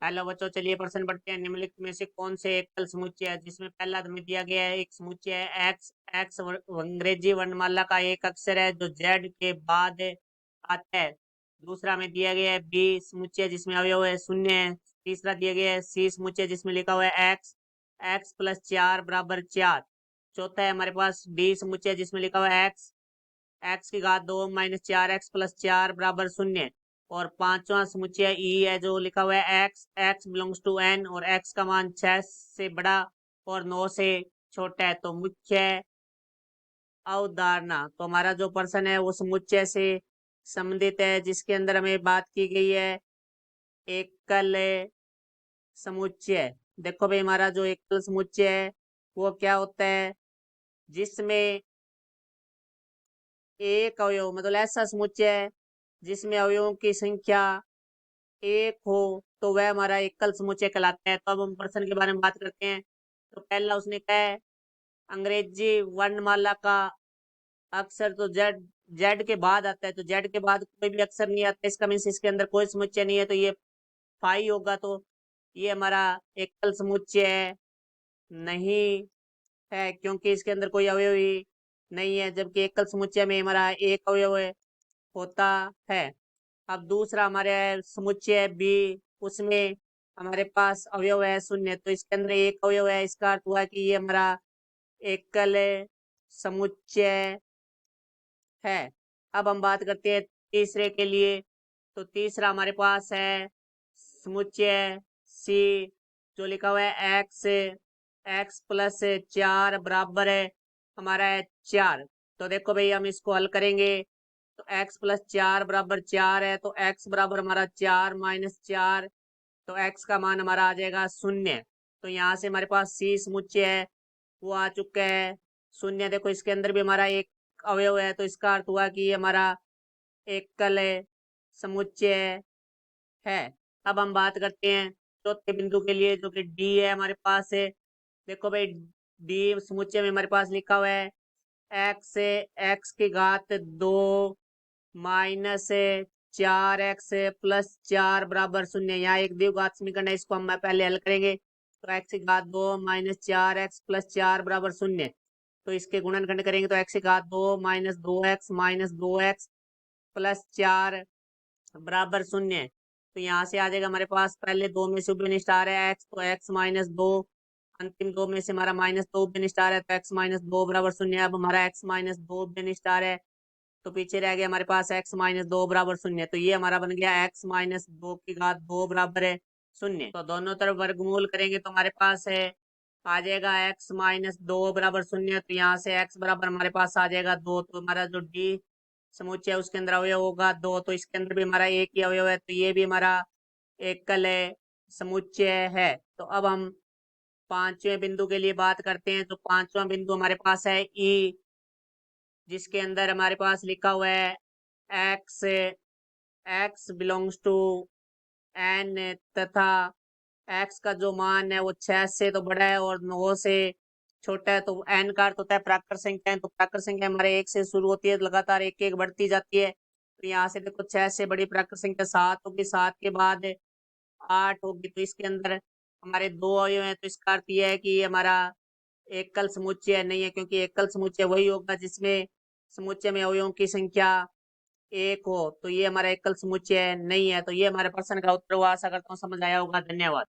Hello बच्चों, चलिए प्रश्न पढ़ते हैं। निम्नलिखित में से कौन से एकल समुच्चय है जिसमें पहला हमें दिया गया है एक समुच्चय है एक्स। एक्स अंग्रेजी वर्णमाला का एक अक्षर है जो जेड के बाद आता है। दूसरा में दिया गया है बी समुच्चय जिसमें अवयव है शून्य है। तीसरा दिया गया है सी समुच्चय जिसमें लिखा हुआ है एक्स। एक्स प्लस 4 बराबर 4। चौथा है हमारे पास डी समुच्चय जिसमें लिखा हुआ है एक्स। एक्स की घात 2 माइनस 4 एक्स प्लस 4 बराबर 0। और पांचवा समुच्चय ई है जो लिखा हुआ है x. X belongs to N और एक्स का मान 6 से बड़ा और 9 से छोटा है। तो मुख्य अवधारणा, तो हमारा जो प्रश्न है वो समुच्चय से संबंधित है जिसके अंदर हमें बात की गई है एकल समुच्चय। देखो भाई, हमारा जो एकल समुच्चय है वो क्या होता है जिसमें एक अवयव मतलब ऐसा समुच्चय है जिसमें अवयवों की संख्या एक हो तो वह हमारा एकल समुच्चय कहलाता है। तो अब हम प्रश्न के बारे में बात करते हैं। तो पहला उसने कहा है अंग्रेजी वर्णमाला का अक्षर तो जेड जेड के बाद आता है। तो जेड के बाद कोई भी अक्षर नहीं आता, इसका मीन्स इसके अंदर कोई समुच्चय नहीं है। तो ये फाई होगा। तो ये हमारा एकल समुच्चय नहीं है क्योंकि इसके अंदर कोई अवयव ही नहीं है, जबकि एकल समुच्चय में हमारा एक अवयव होता है। अब दूसरा हमारे समुच्चय बी, उसमें हमारे पास अवयव है शून्य। तो इसके अंदर एक अवयव है, इसका अर्थ हुआ कि ये हमारा एकल समुच्चय है। अब हम बात करते हैं तीसरे के लिए। तो तीसरा हमारे पास है समुच्चय सी जो लिखा हुआ है एक्स। एक्स प्लस 4 बराबर है हमारा है 4। तो देखो भाई, हम इसको हल करेंगे। तो x प्लस 4 बराबर 4 है। तो x बराबर हमारा 4 माइनस 4। तो x का मान हमारा आ जाएगा 0। तो यहाँ से हमारे पास सी समुच्चय है वो आ चुका है 0। देखो, इसके अंदर भी हमारा एक अवयव है। तो इसका अर्थ हुआ कि ये हमारा एकल समुच्चय है। अब हम बात करते हैं चौथे बिंदु के लिए जो कि डी है हमारे पास है। देखो भाई, डी समुच्चय में हमारे पास लिखा हुआ है एक्स। एक्स की घात 2 माइनस 4 एक्स प्लस 4 बराबर 0। यहाँ एक द्विघात समीकरण है, इसको हम पहले हल करेंगे। तो एक्स की घात 2 माइनस 4 एक्स प्लस 4 बराबर 0। तो इसके गुणनखंड करेंगे तो एक्स की घात 2 माइनस 2x प्लस 4 बराबर 0। तो यहाँ से आ जाएगा हमारे पास पहले दो में से उभय स्टार है एक्स, तो एक्स माइनस 2। अंतिम दो में से हमारा माइनस 2 उभय स्टार है तो एक्स माइनस 2 बराबर 0। अब हमारा एक्स माइनस 2 उभय स्टार है तो पीछे रह गया हमारे पास एक्स माइनस 2 बराबर 0। तो ये हमारा बन गया एक्स माइनस 2 की घात 2 बराबर है 0। तो दोनों तरफ वर्गमूल करेंगे तो हमारे पास है आ जाएगा एक्स माइनस 2 बराबर 0। तो यहाँ से एक्स बराबर हमारे पास आ जाएगा 2। तो हमारा जो डी समुच्चय है उसके अंदर अवयव होगा 2। तो इसके अंदर भी हमारा एक ही अवयव है तो ये भी हमारा एकल समुच्चय है। तो अब हम पांचवें बिंदु के लिए बात करते हैं। तो पांचवा बिंदु हमारे पास है ई जिसके अंदर हमारे पास लिखा हुआ है x. X belongs to N तथा एक्स का जो मान है वो 6 से तो बड़ा है और 9 से छोटा है। तो एन का अर्थ होता है प्राकृत संख्या। तो प्राकृत संख्या हमारे एक से शुरू होती है, लगातार एक एक बढ़ती जाती है। तो यहाँ से देखो 6 से बड़ी प्राकृत संख्या 7 होगी, 7 के बाद 8 होगी। तो इसके अंदर हमारे दो अवयव हैं। तो इसका अर्थ यह है कि ये हमारा एकल समुच्चय नहीं है क्योंकि एकल समुच्चय वही होगा जिसमें समुच्चय में अवयवों की संख्या एक हो। तो ये हमारा एकल समुच्चय नहीं है। तो ये हमारे प्रश्न का उत्तर हुआ। आशा करता हूँ समझ आया होगा। धन्यवाद।